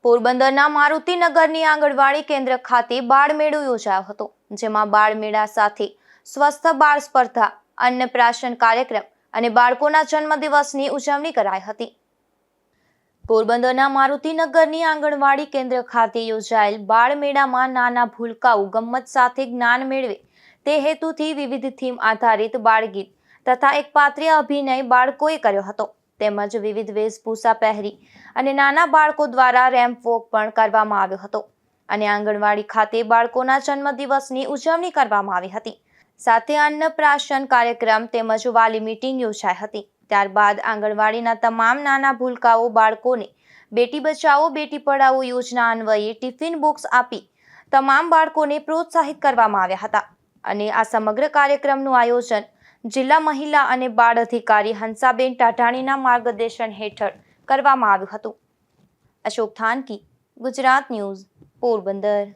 પોરબંદરના મારુતિનગરની આંગણવાડી કેન્દ્ર ખાતે બાળમેળો યોજાયો હતો, જેમાં બાળમેળા સાથે સ્વસ્થ બાળ સ્પર્ધા, અન્નપ્રાશન કાર્યક્રમ અને બાળકોના જન્મદિવસની ઉજવણી કરાઈ હતી. પોરબંદરના મારુતિનગરની આંગણવાડી કેન્દ્ર ખાતે યોજાયેલ બાળમેળામાં નાના ભૂલકાઓ ગમ્મત સાથે જ્ઞાન મેળવે તે હેતુથી વિવિધ થીમ આધારિત બાળગીત તથા એક પાત્રીય અભિનય બાળકોએ કર્યો હતો, તેમજ વિવિધ વેશભૂષા પહેરી અને નાના બાળકો દ્વારા રેમ્પ વોક પણ કરવામાં આવ્યો હતો અને આંગણવાડી ખાતે બાળકોના જન્મદિવસની ઉજવણી કરવામાં આવી હતી. સાથે અન્નપ્રાશન કાર્યક્રમ તેમજ વાલી મીટિંગ યોજાઈ હતી. ત્યારબાદ આંગણવાડીના તમામ નાના ભૂલકાઓ બાળકોને બેટી બચાવો બેટી પઢાઓ યોજના અન્વયે ટિફિન બોક્સ આપી તમામ બાળકોને પ્રોત્સાહિત કરવામાં આવ્યા હતા અને આ સમગ્ર કાર્યક્રમનું આયોજન જિલ્લા મહિલા અને બાળ અધિકારી હંસાબેન ટાઢાણીના માર્ગદર્શન હેઠળ કરવામાં આવ્યું હતું. અશોક થાનકી, ગુજરાત ન્યૂઝ, પોરબંદર.